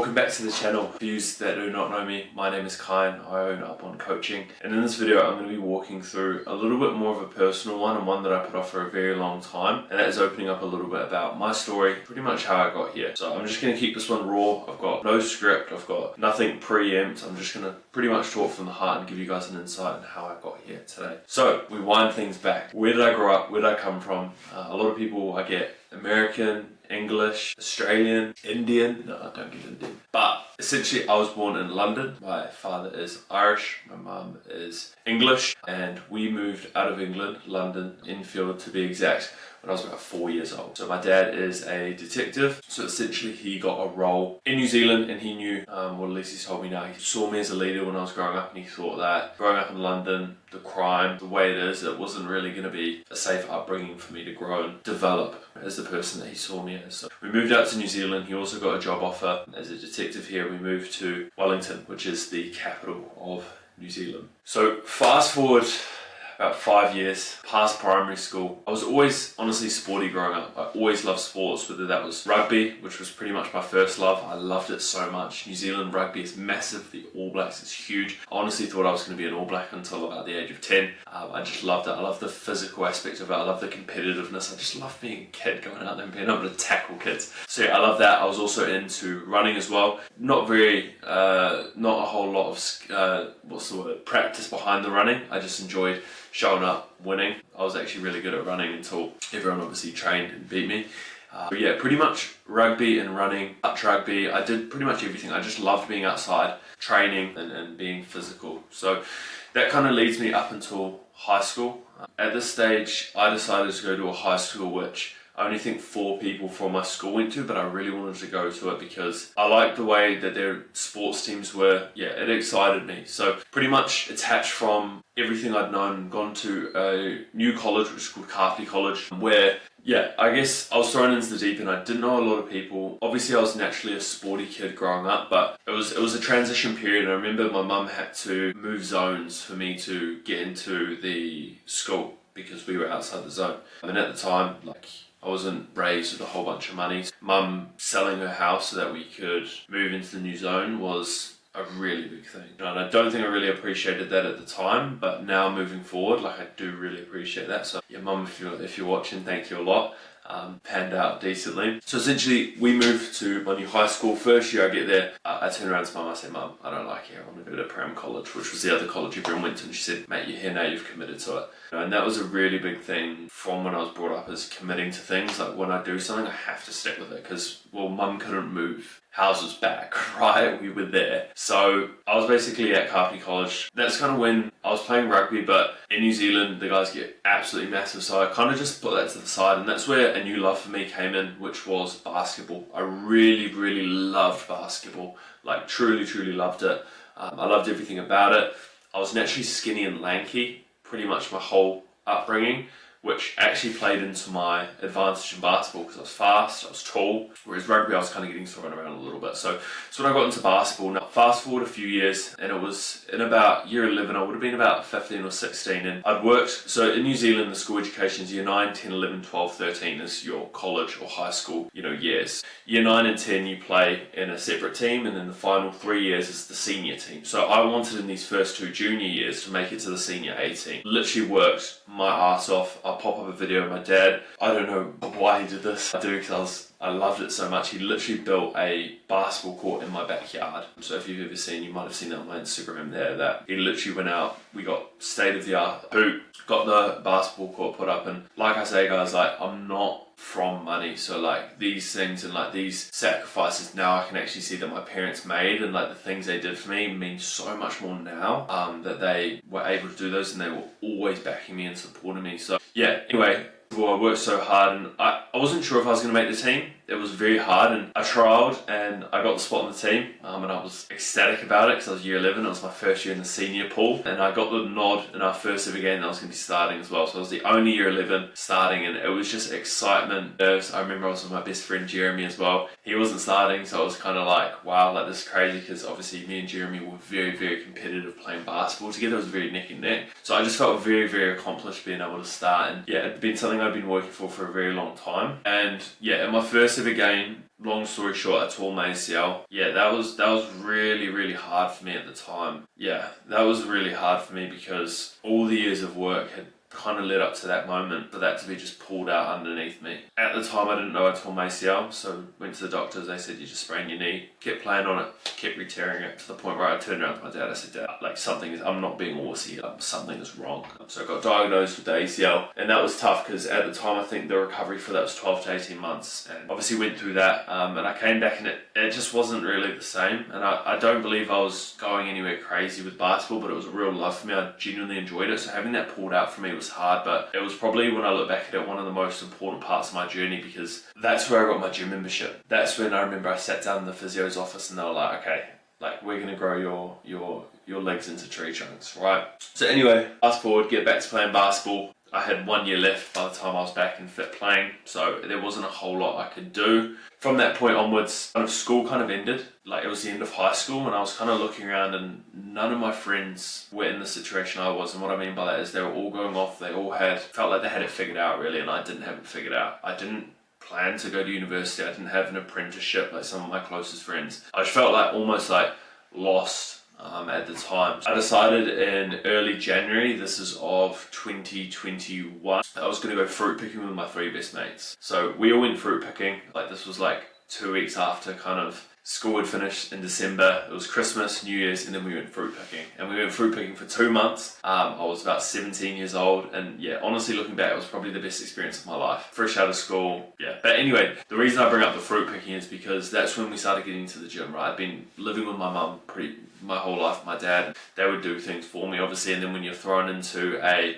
welcome back to the channel. For you that do not know me, my name is Kyan. I own Up On Coaching, and in this video I'm going to be walking through a little bit more of a personal one, and one that I put off for a very long time, and that is opening up a little bit about my story, pretty much how I got here. So I'm just going to keep this one raw. I've got no script, I've got nothing preempt. I'm just going to pretty much talk from the heart and give you guys an insight on how I got here today. So we wind things back. Where did I grow up? Where did I come from? A lot of people, I get American, English, Australian, Indian. No, I don't get Indian. But essentially, I was born in London. My father is Irish, my mum is English, and we moved out of England, London, Enfield to be exact, when I was about 4 years old. So my dad is a detective, so essentially he got a role in New Zealand, and he knew, well, at least he's told me now, he saw me as a leader when I was growing up, and he thought that growing up in London, the crime, the way it is, it wasn't really going to be a safe upbringing for me to grow and develop as the person that he saw me as. So we moved out to New Zealand. He also got a job offer as a detective here. We moved to Wellington, which is the capital of New Zealand. So fast forward about 5 years past primary school. I was always honestly sporty growing up. I always loved sports, whether that was rugby, which was pretty much my first love. I loved it so much. New Zealand rugby is massive. The All Blacks is huge. I honestly thought I was going to be an All Black until about the age of 10. I just loved it. I love the physical aspect of it. I love the competitiveness. I just love being a kid, going out there and being able to tackle kids. So yeah, I love that. I was also into running as well. Not a whole lot of practice behind the running. I just enjoyed showing up, winning. I was actually really good at running until everyone obviously trained and beat me. But yeah, pretty much rugby and running, touch rugby. I did pretty much everything. I just loved being outside, training and being physical. So that kind of leads me up until high school. At this stage, I decided to go to a high school which I only think 4 people from my school went to, but I really wanted to go to it because I liked the way that their sports teams were. Yeah, it excited me. So pretty much attached from everything I'd known, gone to a new college, which is called Carthy College, where, yeah, I guess I was thrown into the deep end. I didn't know a lot of people. Obviously, I was naturally a sporty kid growing up, but it was a transition period. I remember my mum had to move zones for me to get into the school because we were outside the zone. And at the time, I wasn't raised with a whole bunch of money. Mum selling her house so that we could move into the new zone was a really big thing. And I don't think I really appreciated that at the time, but now moving forward, I do really appreciate that. So yeah, Mum, if you're watching, thank you a lot. Panned out decently. So essentially, we moved to my new high school. First year I get there, I turn around to Mum, I say, Mum, I don't like it, I want to go to Pram College, which was the other college everyone went to, and she said, mate, you're here now, you've committed to it. And that was a really big thing from when I was brought up, is committing to things. Like when I do something, I have to stick with it, because, well, Mum couldn't move houses back, right? We were there. So I was basically at Carthy College. That's kind of when I was playing rugby, but in New Zealand, the guys get absolutely massive. So I kind of just put that to the side, and that's where a new love for me came in, which was basketball. I really, really loved basketball. Truly, truly loved it. I loved everything about it. I was naturally skinny and lanky pretty much my whole upbringing, which actually played into my advantage in basketball because I was fast, I was tall, whereas rugby I was kind of getting thrown around a little bit. So when I got into basketball, now fast forward a few years, and it was in about year 11, I would have been about 15 or 16, and I'd worked, so in New Zealand the school education is year 9, 10, 11, 12, 13 is your college or high school, years. Year 9 and 10 you play in a separate team, and then the final 3 years is the senior team. So I wanted in these first 2 junior years to make it to the senior A team. Literally worked my ass off. I'll pop up a video of my dad. I don't know why he did this. I do, because I loved it so much. He literally built a basketball court in my backyard. So if you've ever seen, you might have seen that on my Instagram there, that he literally went out, we got state-of-the-art hoop, got the basketball court put up, and like I say guys, I'm not from money, so these things and these sacrifices now I can actually see that my parents made, and the things they did for me mean so much more now, that they were able to do those, and they were always backing me and supporting me. So yeah, anyway, well, I worked so hard, and I wasn't sure if I was going to make the team. It was very hard, and I trialled and I got the spot on the team, and I was ecstatic about it because I was year 11. It was my first year in the senior pool, and I got the nod in our first ever game that I was going to be starting as well. So I was the only year 11 starting, and it was just excitement, nerves. I remember I was with my best friend Jeremy as well. He wasn't starting, so I was kind of like, wow, this is crazy, because obviously me and Jeremy were very, very competitive playing basketball together. It was very neck and neck. So I just felt very, very accomplished being able to start, and yeah, it'd been something I'd been working for a very long time. And yeah, in my first massive again. Long story short, I tore my ACL. Yeah, that was really hard for me at the time. Yeah, that was really hard for me because all the years of work had kind of led up to that moment for that to be just pulled out underneath me. At the time I didn't know I tore my ACL, so went to the doctors. They said you just sprained your knee. Kept playing on it, kept re-tearing it, to the point where I turned around to my dad. I said, Dad, like I'm not being horsey, something is wrong. So I got diagnosed with the ACL, and that was tough because at the time I think the recovery for that was 12 to 18 months, and obviously went through that, and I came back and it just wasn't really the same. And I don't believe I was going anywhere crazy with basketball, but it was a real love for me. I genuinely enjoyed it, so having that pulled out for me was hard, but it was probably, when I look back at it, one of the most important parts of my journey, because that's where I got my gym membership. That's when I remember I sat down in the physio's office and they were like, okay, like we're gonna grow your legs into tree trunks, right? So anyway, fast forward, get back to playing basketball. I had 1 year left by the time I was back in fit playing, so there wasn't a whole lot I could do. From that point onwards, kind of school kind of ended. Like it was the end of high school, and I was kind of looking around and none of my friends were in the situation I was. And what I mean by that is they were all going off, they all felt like they had it figured out really, and I didn't have it figured out. I didn't plan to go to university, I didn't have an apprenticeship like some of my closest friends. I just felt like almost like lost at the time. I decided in early January, this is of 2021, I was going to go fruit picking with my 3 best mates. So we all went fruit picking. Like this was like 2 weeks after kind of school had finished in December. It was Christmas, New Year's, and then we went fruit picking. And we went fruit picking for 2 months. I was about 17 years old, and yeah, honestly looking back, it was probably the best experience of my life. Fresh out of school, yeah. But anyway, the reason I bring up the fruit picking is because that's when we started getting into the gym, right? I'd been living with my mum my whole life. My dad, they would do things for me, obviously, and then when you're thrown into a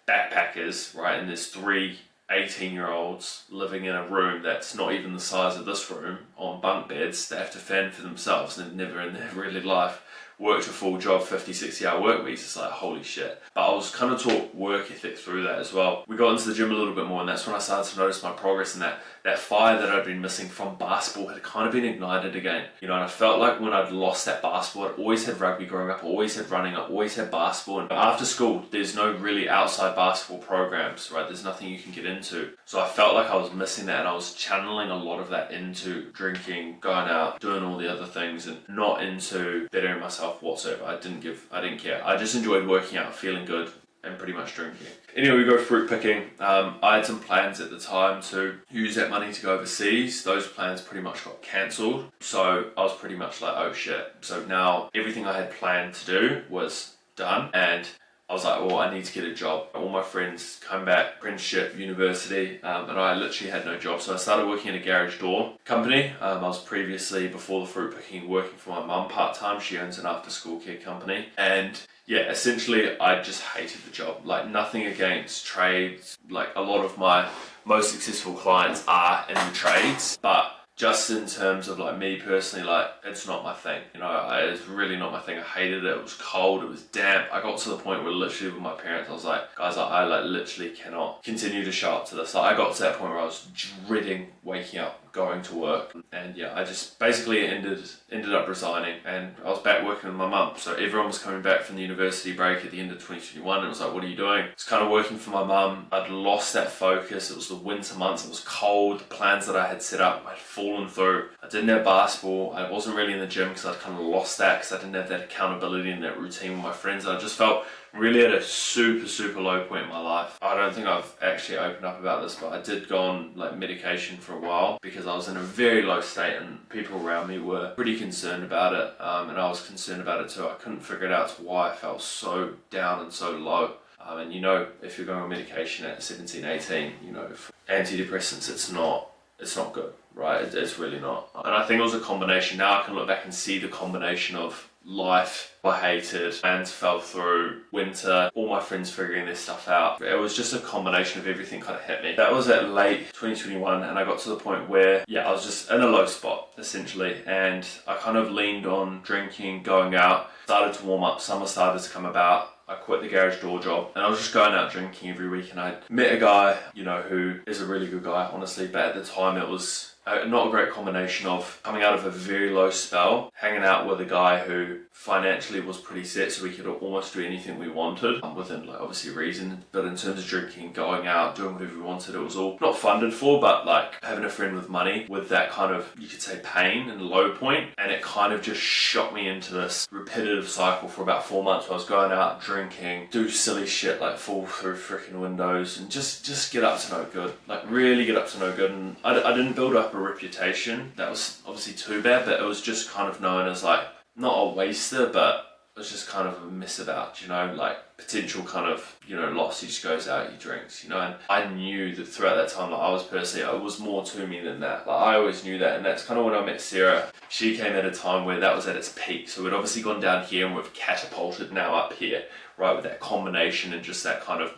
backpackers, right, and there's 3 18-year-olds living in a room that's not even the size of this room on bunk beds, they have to fend for themselves, and they've never in their really life worked a full job, 50, 60 hour work weeks. It's like, holy shit. But I was kind of taught work ethic through that as well. We got into the gym a little bit more, and that's when I started to notice my progress, and that fire that I'd been missing from basketball had kind of been ignited again. You know, and I felt like when I'd lost that basketball, I'd always had rugby growing up, I always had running, I always had basketball. And after school, there's no really outside basketball programs, right? There's nothing you can get into. So I felt like I was missing that, and I was channeling a lot of that into drinking, going out, doing all the other things, and not into bettering myself whatsoever. I didn't care. I just enjoyed working out, feeling good, and pretty much drinking. Anyway, we go fruit picking. I had some plans at the time to use that money to go overseas. Those plans pretty much got cancelled. So I was pretty much like, oh shit. So now everything I had planned to do was done, and I was like, well, I need to get a job. All my friends come back, apprenticeship, university, and I literally had no job. So I started working at a garage door company. I was previously, before the fruit picking, working for my mum part-time. She owns an after-school care company. And yeah, essentially, I just hated the job. Like, nothing against trades. Like, a lot of my most successful clients are in the trades, but just in terms of like me personally, like it's not my thing, you know, it's really not my thing. I hated it. It was cold, it was damp. I got to the point where literally with my parents, I was like, guys, I like literally cannot continue to show up to this. Like, I got to that point where I was dreading waking up, going to work, and yeah, I just basically ended up resigning, and I was back working with my mum. So everyone was coming back from the university break at the end of 2021, and it was like, what are you doing? It's kind of working for my mum. I'd lost that focus. It was the winter months, it was cold. The plans that I had set up had fallen through. I didn't have basketball. I wasn't really in the gym because I'd kind of lost that, because I didn't have that accountability and that routine with my friends. I just felt really at a super low point in my life. I don't think I've actually opened up about this, but I did go on like medication for a while because I was in a very low state, and people around me were pretty concerned about it, and I was concerned about it too. I couldn't figure it out to why I felt so down and so low. And you know, if you're going on medication at 17, 18, you know, for antidepressants, it's not good, right? It's really not. And I think it was a combination. Now I can look back and see the combination of life I hated, plans fell through, winter, all my friends figuring this stuff out. It was just a combination of everything kind of hit me. That was at late 2021, and I got to the point where, yeah, I was just in a low spot, essentially, and I kind of leaned on drinking, going out, started to warm up, summer started to come about. I quit the garage door job, and I was just going out drinking every week, and I met a guy, you know, who is a really good guy, honestly, but at the time it was not a great combination of coming out of a very low spell, hanging out with a guy who financially was pretty set, so we could almost do anything we wanted, within like obviously reason. But in terms of drinking, going out, doing whatever we wanted, it was all not funded for, but like having a friend with money with that kind of, you could say, pain and low point. And it kind of just shot me into this repetitive cycle for about 4 months where I was going out, drinking, do silly shit like fall through freaking windows and just get up to no good, like really get up to no good. And I didn't build up a reputation that was obviously too bad, but it was just kind of known as like, not a waster, but it was just kind of a miss about, you know, like potential kind of, you know, loss. He just goes out, he drinks, you know. And I knew that throughout that time, like I was personally, it was more to me than that. Like I always knew that. And that's kind of when I met Sarah. She came at a time where that was at its peak. So we'd obviously gone down here and we've catapulted now up here, right, with that combination and just that kind of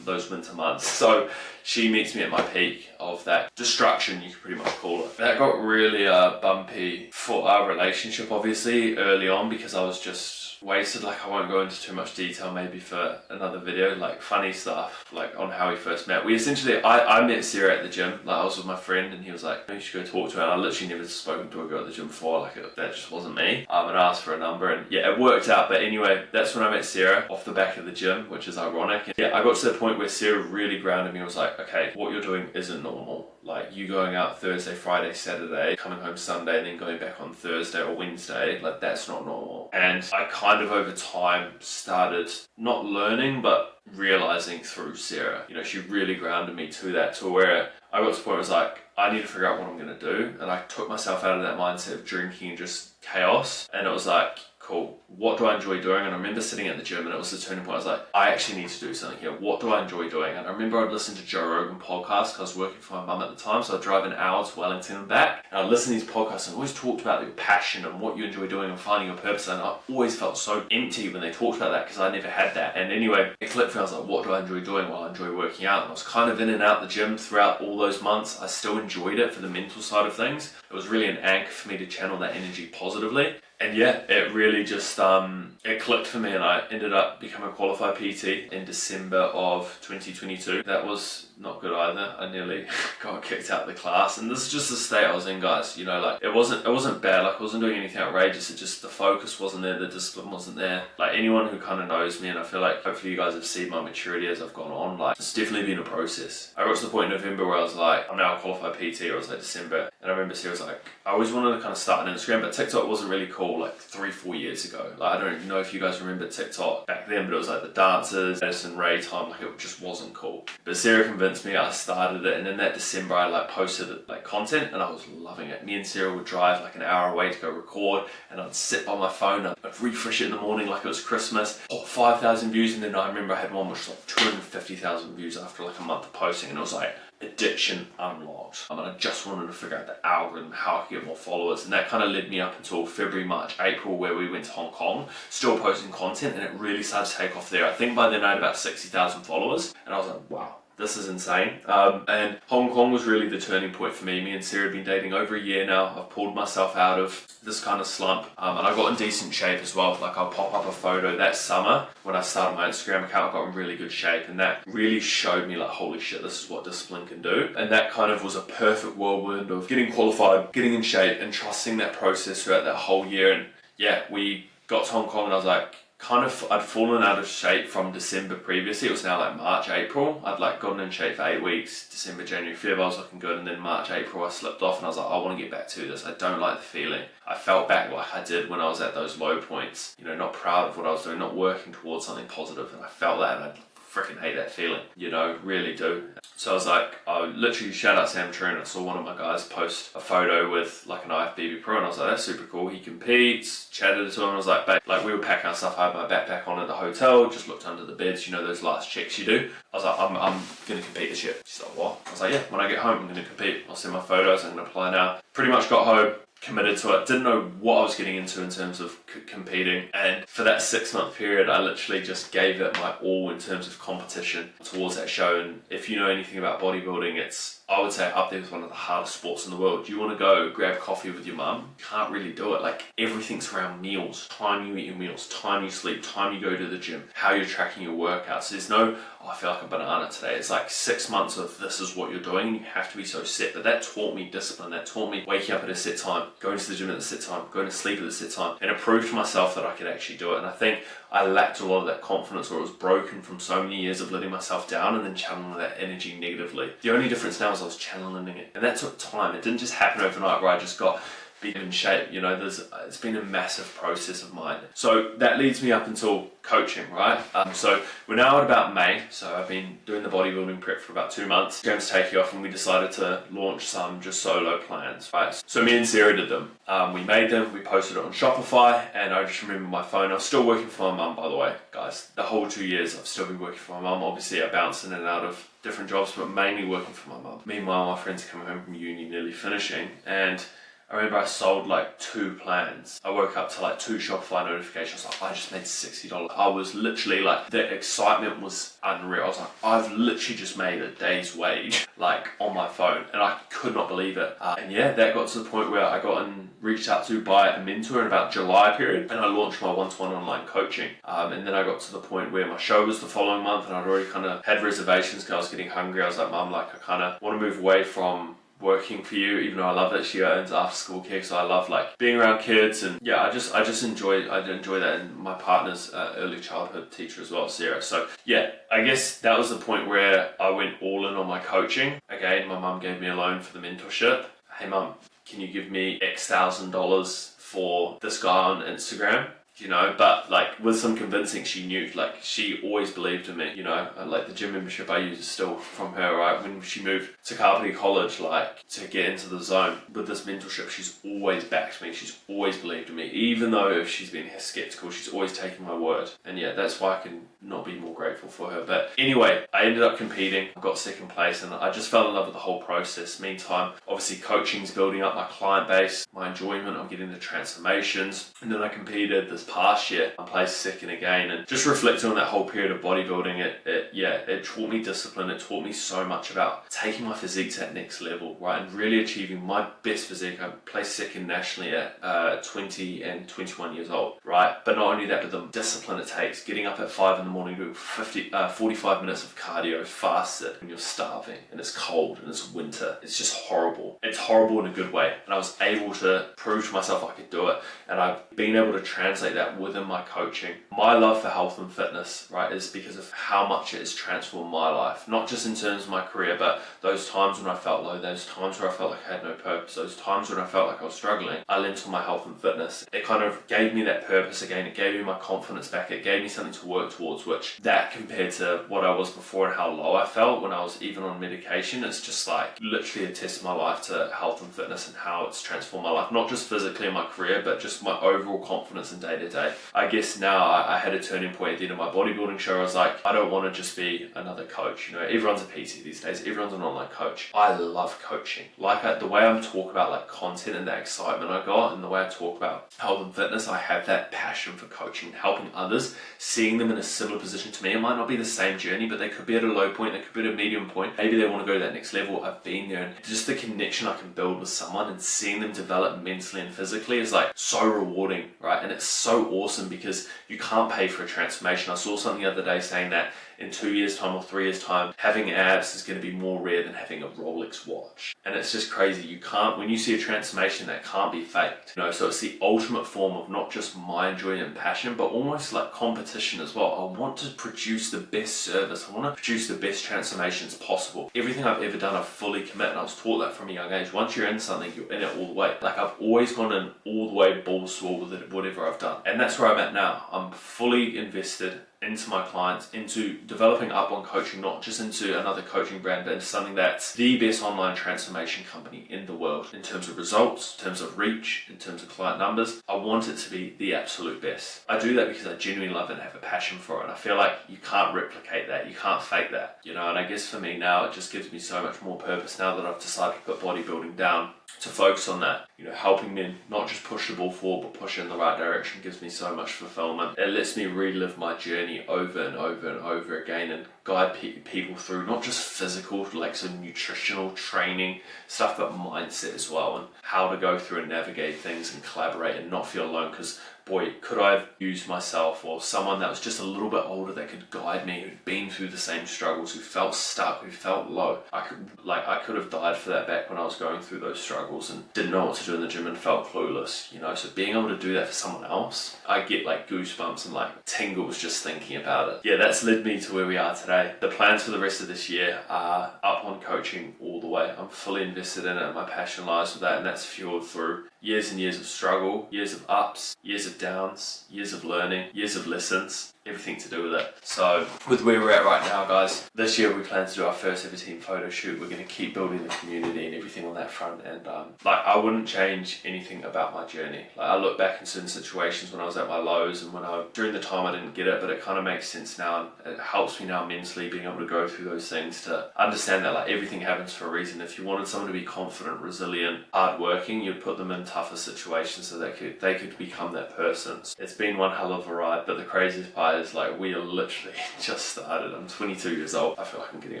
those winter months. So she meets me at my peak of that destruction, you could pretty much call it. That got really bumpy for our relationship, obviously, early on, because I was just wasted. Like I won't go into too much detail, maybe for another video, like funny stuff, like on how we first met. We essentially, I met Sarah at the gym. Like I was with my friend and he was like, you should go talk to her. And I literally never spoken to a girl at the gym before, like that just wasn't me. And I asked for a number and yeah, it worked out. But anyway, that's when I met Sarah off the back of the gym, which is ironic. And yeah, I got to the point where Sarah really grounded me. I was like, okay, what you're doing isn't normal. Like you going out Thursday, Friday, Saturday, coming home Sunday, and then going back on Thursday or Wednesday, like that's not normal. And I kind of over time started not learning, but realizing through Sarah, you know, she really grounded me to that, to where I got to the point where I was like, I need to figure out what I'm going to do. And I took myself out of that mindset of drinking and just chaos. And it was like, cool, what do I enjoy doing? And I remember sitting at the gym and it was the turning point. I was like, I actually need to do something here. What do I enjoy doing? And I remember I'd listen to Joe Rogan podcasts because I was working for my mum at the time. So I'd drive an hour to Wellington and back. And I'd listen to these podcasts and always talked about your passion and what you enjoy doing and finding your purpose. And I always felt so empty when they talked about that because I never had that. And anyway, it clicked for me. I was like, what do I enjoy doing? Well, I enjoy working out. And I was kind of in and out the gym throughout all those months. I still enjoyed it for the mental side of things. It was really an anchor for me to channel that energy positively. And yeah, it really just, it clicked for me and I ended up becoming a qualified PT in December of 2022. That was not good either. I nearly got kicked out of the class. And this is just the state I was in, guys. You know, like it wasn't bad. Like I wasn't doing anything outrageous. It just, the focus wasn't there. The discipline wasn't there. Like anyone who kind of knows me, and I feel like hopefully you guys have seen my maturity as I've gone on, like it's definitely been a process. I got to the point in November where I was like, I'm now a qualified PT, or it was like December. And I remember Sarah was like, I always wanted to kind of start an Instagram, but TikTok wasn't really cool like 3-4 years ago. Like I don't know if you guys remember TikTok back then, but it was like the dancers, Addison Rae time, like it just wasn't cool. But Sarah convinced me, I started it, and in that December I like posted like content and I was loving it. Me and Sarah would drive like an hour away to go record and I'd sit by my phone, I'd refresh it in the morning like it was Christmas, 5,000 views, and then I remember I had one which was like 250,000 views after like a month of posting, and it was like, addiction unlocked. And I just wanted to figure out the algorithm, how I could get more followers. And that kind of led me up until February, March, April, where we went to Hong Kong, still posting content, and it really started to take off there. I think by then I had about 60,000 followers, and I was like, wow, this is insane. And Hong Kong was really the turning point for me. Me and Sarah have been dating over a year now. I've pulled myself out of this kind of slump, and I got in decent shape as well. Like I'll pop up a photo that summer when I started my Instagram account. I got in really good shape, and that really showed me like, holy shit, this is what discipline can do. And that kind of was a perfect whirlwind of getting qualified, getting in shape, and trusting that process throughout that whole year. And yeah, we got to Hong Kong and I was like, I'd fallen out of shape from December previously. It was now like March, April. I'd like gotten in shape for 8 weeks. December, January, February, I was looking good. And then March, April, I slipped off and I was like, I want to get back to this. I don't like the feeling. I felt back like I did when I was at those low points. You know, not proud of what I was doing, not working towards something positive. And I felt that, and I freaking hate that feeling, you know, really do. So I was like, I literally shout out Sam True, and I saw one of my guys post a photo with like an IFBB Pro, and I was like, that's super cool. He competes, chatted to him. I was like, babe, like we were packing our stuff. I had my backpack on at the hotel, just looked under the beds, you know, those last checks you do. I was like, I'm gonna compete this year. She's like, what? I was like, yeah, when I get home, I'm gonna compete. I'll send my photos, I'm gonna apply now. Pretty much got home, committed to it, didn't know what I was getting into in terms of competing, and for that 6-month period I literally just gave it my all in terms of competition towards that show. And if you know anything about bodybuilding, it's, I would say, up there with one of the hardest sports in the world. You want to go grab coffee with your mum, you can't really do it. Like, everything's around meals, time you eat your meals, time you sleep, time you go to the gym, how you're tracking your workouts. There's no, oh, I feel like a banana today. It's like 6 months of this is what you're doing, and you have to be so set. But that taught me discipline, that taught me waking up at a set time, going to the gym at a set time, going to sleep at a set time, and it proved to myself that I could actually do it. And I think I lacked a lot of that confidence, or it was broken from so many years of letting myself down and then channeling that energy negatively. The only difference now is I was channeling it, and that took time. It didn't just happen overnight where I just got big in shape. You know, it's been a massive process of mine. So that leads me up until coaching, right? So we're now at about May, so I've been doing the bodybuilding prep for about 2 months. Game's taking off, and we decided to launch some just solo plans, right? So me and Sarah did them. We made them, we posted it on Shopify, and I just remember my phone. I was still working for my mum, by the way, guys. The whole 2 years I've still been working for my mum. Obviously I bounced in and out of different jobs, but mainly working for my mum. Meanwhile, my friends are coming home from uni, nearly finishing, and I remember I sold like 2 plans. I woke up to like 2 Shopify notifications. Like, I just made $60. I was literally like, the excitement was unreal. I was like, I've literally just made a day's wage, like, on my phone, and I could not believe it. And yeah, that got to the point where I got reached out to by a mentor in about July period, and I launched my one-to-one online coaching. And then I got to the point where my show was the following month, and I'd already kind of had reservations because I was getting hungry. I was like, Mum, like, I kind of want to move away from working for you, even though I love that she earns after school care, so I love like being around kids. And yeah, I just enjoy that. And my partner's early childhood teacher as well, Sarah. So yeah, I guess that was the point where I went all in on my coaching. Again, my mum gave me a loan for the mentorship. Hey mum, can you give me X $1,000 for this guy on Instagram? You know, but like with some convincing, she knew, like, she always believed in me, you know. And like the gym membership I use is still from her, right? When she moved to Carpety College, like, to get into the zone with this mentorship, she's always backed me. She's always believed in me, even though if she's been skeptical, she's always taken my word. And yeah, that's why I can not be more grateful for her. But anyway, I ended up competing, got 2nd place, and I just fell in love with the whole process. Meantime, obviously coaching's building up my client base, my enjoyment of getting the transformations, and then I competed this past year. I placed 2nd again, and just reflecting on that whole period of bodybuilding, it taught me discipline. It taught me so much about taking my physique to that next level, right, and really achieving my best physique. I placed 2nd nationally at 20 and 21 years old, right? But not only that, but the discipline it takes, getting up at 5 in the morning, doing 45 minutes of cardio fasted when you're starving and it's cold and it's winter. It's just horrible. It's horrible in a good way, and I was able to prove to myself I could do it, and I've been able to translate that within my coaching. My love for health and fitness, right, is because of how much it has transformed my life, not just in terms of my career, but those times when I felt low, those times where I felt like I had no purpose, those times when I felt like I was struggling. I leaned on my health and fitness. It kind of gave me that purpose again. It gave me my confidence back. It gave me something to work towards, which that compared to what I was before and how low I felt when I was even on medication, it's just like literally a test of my life to health and fitness and how it's transformed my life, not just physically in my career, but just my overall confidence in day to day. I guess now I had a turning point at the end of my bodybuilding show. I was like, I don't want to just be another coach. You know, everyone's a PT these days. Everyone's an online coach. I love coaching. Like the way I'm talking about like content and that excitement I got, and the way I talk about health and fitness, I have that passion for coaching, helping others, seeing them in a similar position to me. It might not be the same journey, but they could be at a low point, they could be at a medium point. Maybe they want to go to that next level. I've been there, and just the connection I can build with someone and seeing them develop mentally and physically is like so rewarding, right? And it's so awesome because you can't pay for a transformation. I saw something the other day saying that in 2 years time or 3 years time, having abs is going to be more rare than having a Rolex watch. And it's just crazy. You can't, when you see a transformation, that can't be faked. You know, so it's the ultimate form of not just my enjoyment and passion, but almost like competition as well. I want to produce the best service. I want to produce the best transformations possible. Everything I've ever done, I fully commit, and I was taught that from a young age. Once you're in something, you're in it all the way. Like, I've always gone in all the way, balls to wall with it, whatever I've done. And that's where I'm at now. I'm fully invested into my clients, into developing Up On Coaching, not just into another coaching brand, but into something that's the best online transformation company in the world in terms of results, in terms of reach, in terms of client numbers. I want it to be the absolute best. I do that because I genuinely love it and have a passion for it. And I feel like you can't replicate that. You can't fake that, you know. And I guess for me now, it just gives me so much more purpose now that I've decided to put bodybuilding down. to focus on that, helping me not just push the ball forward but push it in the right direction gives me so much fulfillment. It lets me relive my journey over and over and over again and guide people through not just physical, like some nutritional training stuff, but mindset as well, and how to go through and navigate things and collaborate and not feel alone. Because boy, could I have used myself or someone that was just a little bit older that could guide me, who'd been through the same struggles, who felt stuck, who felt low. I could have died for that back when I was going through those struggles and didn't know what to do in the gym and felt clueless, So being able to do that for someone else, I get like goosebumps and like tingles just thinking about it. Yeah, that's led me to where we are today. The plans for the rest of this year are up on coaching all the way. I'm fully invested in it. My passion lies with that, and that's fueled through years and years of struggle, years of ups, years of downs, years of learning, years of lessons, everything to do with it. So with where we're at right now, guys, this year we plan to do our first ever team photo shoot. We're going to keep building the community and everything on that front, and I wouldn't change anything about my journey. I look back in certain situations when I was at my lows and during the time I didn't get it, but it kind of makes sense now, and it helps me now mentally being able to go through those things to understand that everything happens for a reason. If you wanted someone to be confident, resilient, hardworking, you'd put them in tougher situations so that they could become that person. It's been one hell of a ride, but the craziest part is we are literally just started. I'm 22 years old. I feel like I'm getting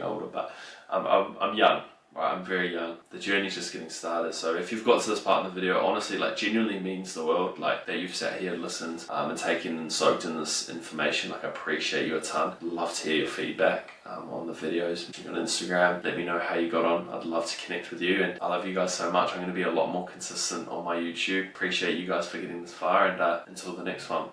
older, but I'm young. Right, I'm very young. The journey's just getting started. So if you've got to this part in the video, honestly, genuinely means the world. That you've sat here, listened, and taken and soaked in this information. I appreciate you a ton. Love to hear your feedback on the videos. If you're on Instagram, let me know how you got on. I'd love to connect with you, and I love you guys so much. I'm going to be a lot more consistent on my YouTube. Appreciate you guys for getting this far, and until the next one.